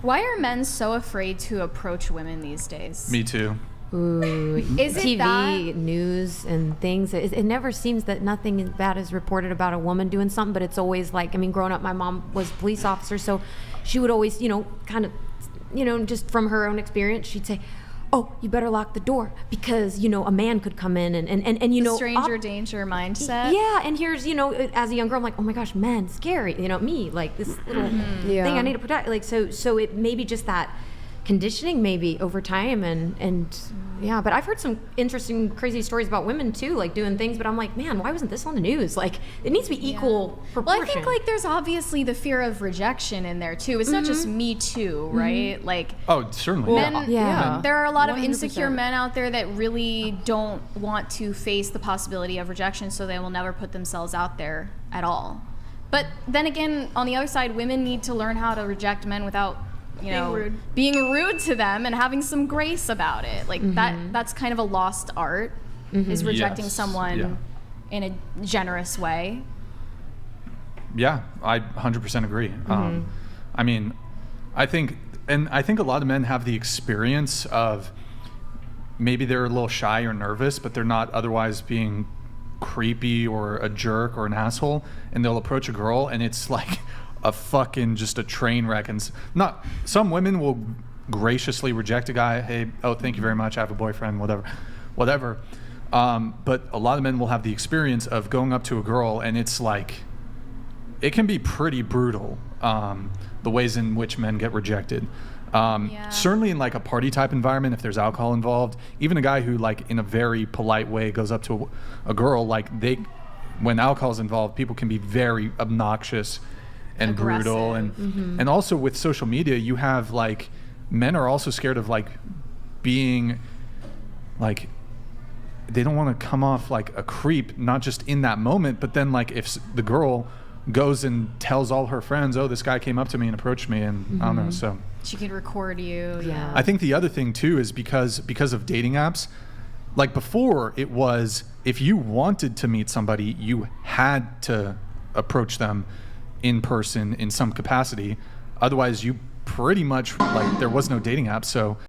Why are men so afraid to approach women these days? Me too. Ooh, Is it TV, that? news, and things. It never seems that nothing bad is reported about a woman doing something, but it's always like, I mean, growing up, my mom was a police officer, so she would always, kind of, just from her own experience, she'd say, oh, you better lock the door because, a man could come in and Stranger danger mindset. Yeah, and here's, as a young girl, I'm like, oh my gosh, men, scary. Me, like this little thing I need to protect. Like, so it may be just that conditioning maybe over time and yeah, but I've heard some interesting, crazy stories about women too, like doing things, but I'm like, man, why wasn't this on the news? Like, it needs to be equal proportion. Well, I think like there's obviously the fear of rejection in there too. It's not just Me Too, right? Like, Oh, certainly. men, Yeah. there are a lot of 100%. insecure men out there that really don't want to face the possibility of rejection, so they will never put themselves out there at all. But then again, on the other side, women need to learn how to reject men without being rude to them and having some grace about it. Like that's kind of a lost art, is rejecting Yes. someone in a generous way. Yeah, I 100% agree. I mean, I think a lot of men have the experience of maybe they're a little shy or nervous, but they're not otherwise being creepy or a jerk or an asshole, and they'll approach a girl and it's like a fucking just a train wreck. And not some women will graciously reject a guy. Hey, oh, thank you very much. I have a boyfriend, whatever. But a lot of men will have the experience of going up to a girl and it's like, it can be pretty brutal, the ways in which men get rejected. Certainly in like a party type environment, if there's alcohol involved, even a guy who like in a very polite way goes up to a girl, like when alcohol's involved, people can be very obnoxious and brutal. And also with social media, you have like, men are also scared of like being like, they don't want to come off like a creep, not just in that moment, but then like if the girl goes and tells all her friends, oh, this guy came up to me and approached me, and I don't know, so. She could record you. Yeah. I think the other thing too is because of dating apps, like before it was, if you wanted to meet somebody, you had to approach them in person in some capacity. Otherwise, you pretty much, like, there was no dating app, so